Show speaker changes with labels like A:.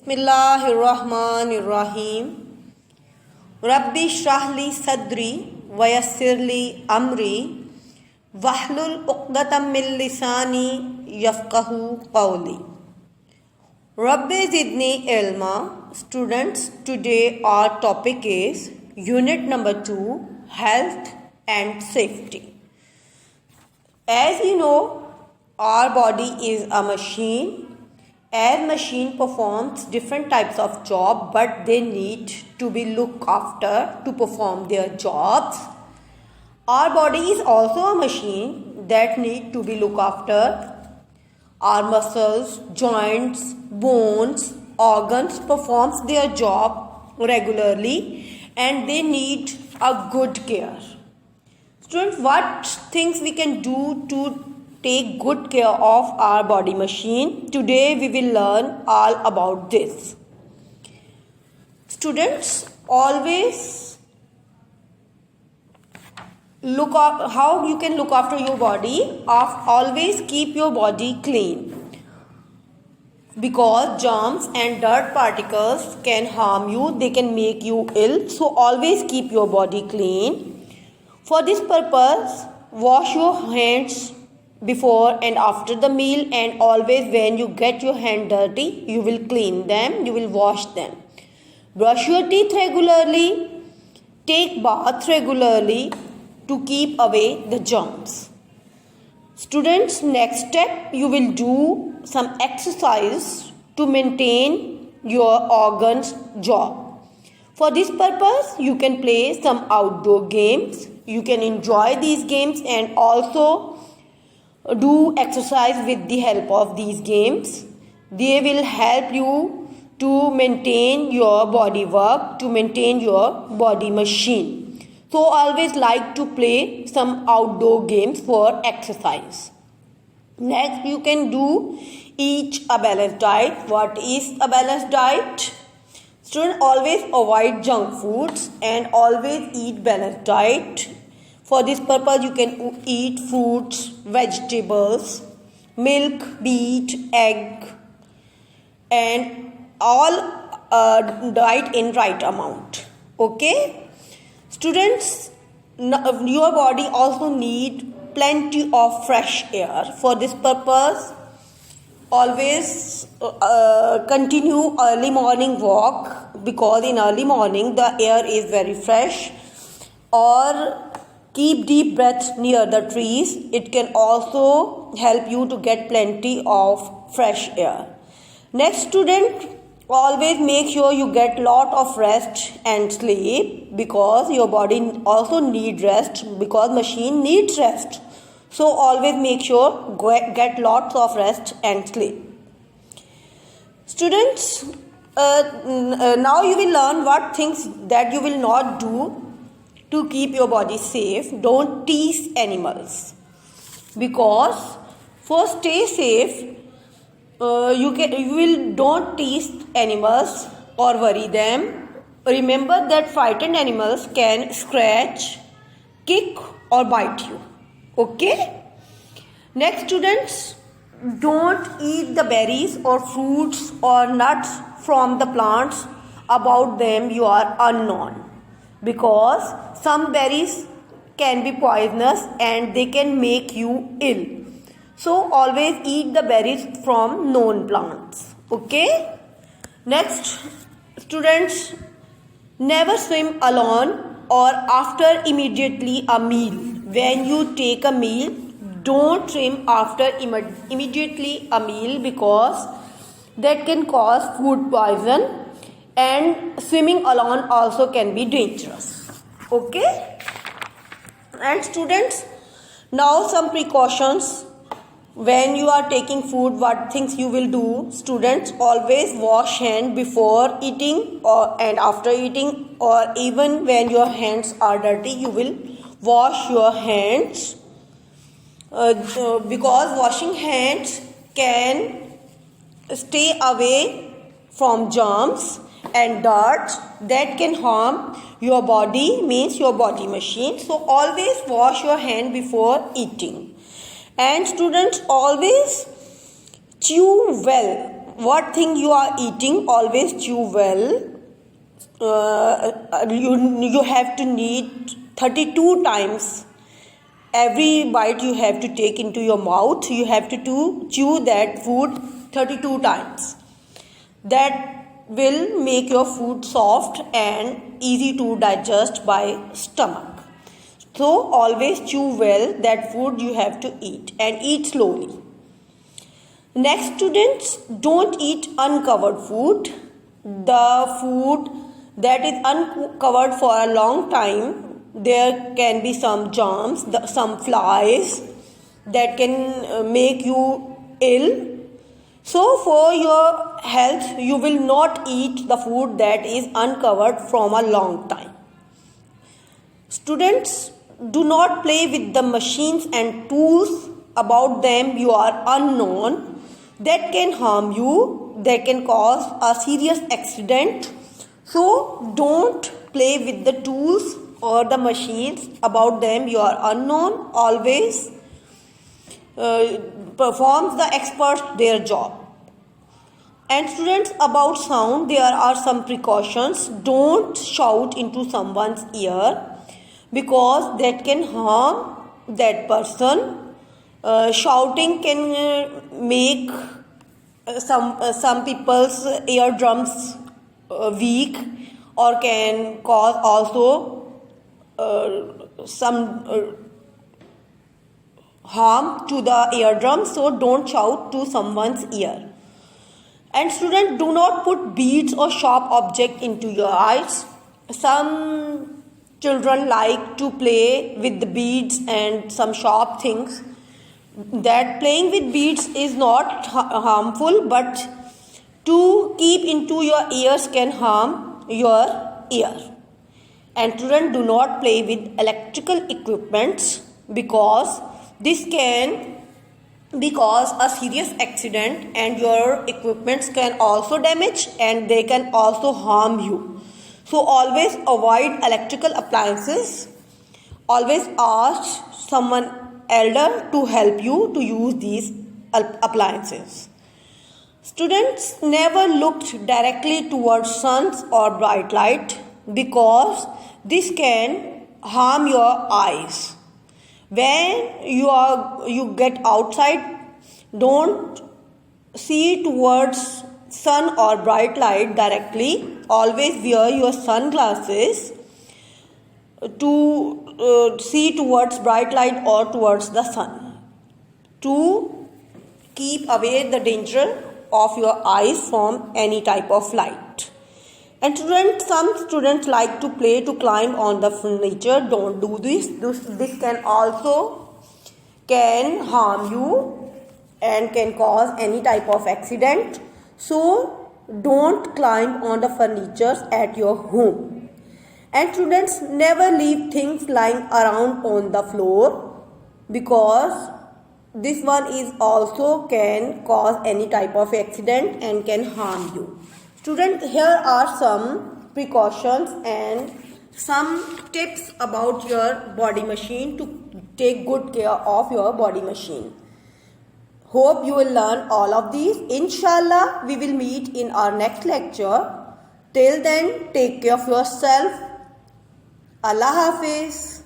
A: Bismillahirrahmanirrahim. Rabbi shrahli sadri wayassirli amri wahlul uqdatam min lisani yafqahu qawli. Rabbi zidni ilma. Students, today our topic is unit number 2, health and safety. As you know, our body is a machine. As machine performs different types of job, but they need to be looked after to perform their jobs. Our body is also a machine that need to be looked after. Our muscles, joints, bones, organs performs their job regularly and they need a good care. Students, what things we can do to take good care of our body machine? Today we will learn all about this. Students, always look up how you can look after your body. Always keep your body clean, because germs and dirt particles can harm you, they can make you ill. So always keep your body clean. For this purpose, wash your hands before and after the meal, and always when you get your hand dirty, you will clean them, you will wash them. Brush your teeth regularly, take bath regularly to keep away the germs. Students, next step, you will do some exercise to maintain your organs job. For this purpose, you can play some outdoor games. You can enjoy these games and also do exercise with the help of these games. They will help you to maintain your body work, to maintain your body machine. So always like to play some outdoor games for exercise. Next, you can eat a balanced diet. What is a balanced diet? Students, always avoid junk foods and always eat balanced diet. For this purpose, you can eat fruits, vegetables, milk, meat, egg, and all diet in right amount. Okay? Students, your body also need plenty of fresh air. For this purpose, always continue early morning walk, because in early morning the air is very fresh. Or keep deep breaths near the trees. It can also help you to get plenty of fresh air. Next, student, always make sure you get lot of rest and sleep, because your body also need rest, because machine needs rest. So always make sure get lots of rest and sleep. Students, now you will learn what things that you will not do to keep your body safe. Don't tease animals, because for stay safe, don't tease animals or worry them. Remember that frightened animals can scratch, kick or bite you. Okay? Next, students, don't eat the berries or fruits or nuts from the plants about them you are unknown, because some berries can be poisonous and they can make you ill. So always eat the berries from known plants. Okay? Next, students, never swim alone or after immediately a meal. When you take a meal, don't swim after immediately a meal, because that can cause food poison, and swimming alone also can be dangerous. Okay? And students, now some precautions. When you are taking food, what things you will do? Students, always wash hand before eating and after eating, or even when your hands are dirty, you will wash your hands, because washing hands can stay away from germs and dirt that can harm your body, means your body machine. So always wash your hand before eating. And students, always chew well what thing you are eating, always chew well. You have to need 32 times. Every bite you have to take into your mouth, you have to chew that food 32 times. That will make your food soft and easy to digest by stomach. So always chew well that food you have to eat, and eat slowly. Next, students, don't eat uncovered food. The food that is uncovered for a long time, there can be some germs, some flies that can make you ill. So for your health, you will not eat the food that is uncovered from a long time. Students, do not play with the machines and tools. About them you are unknown. That can harm you. That can cause a serious accident. So don't play with the tools or the machines. About them you are unknown. Always performs the experts their job. And students, about sound, there are some precautions. Don't shout into someone's ear, because that can harm that person. Shouting can make some people's eardrums weak, or can cause also some harm to the eardrum. So don't shout to someone's ear. And students, do not put beads or sharp object into your eyes. Some children like to play with the beads and some sharp things. That playing with beads is not harmful, but to keep into your ears can harm your ear. And students, do not play with electrical equipments, because this can cause a serious accident, and your equipments can also damage and they can also harm you. So always avoid electrical appliances. Always ask someone elder to help you to use these appliances. Students, never look directly towards suns or bright light, because this can harm your eyes. When you get outside, don't see towards sun or bright light directly. Always wear your sunglasses to see towards bright light or towards the sun, to keep away the danger of your eyes from any type of light. And students, some students like to play to climb on the furniture. Don't do this. This can also harm you and can cause any type of accident. So don't climb on the furniture at your home. And students, never leave things lying around on the floor, because this one is also can cause any type of accident and can harm you. Students, here are some precautions and some tips about your body machine to take good care of your body machine. Hope you will learn all of these. Inshallah, we will meet in our next lecture. Till then, take care of yourself. Allah Hafiz.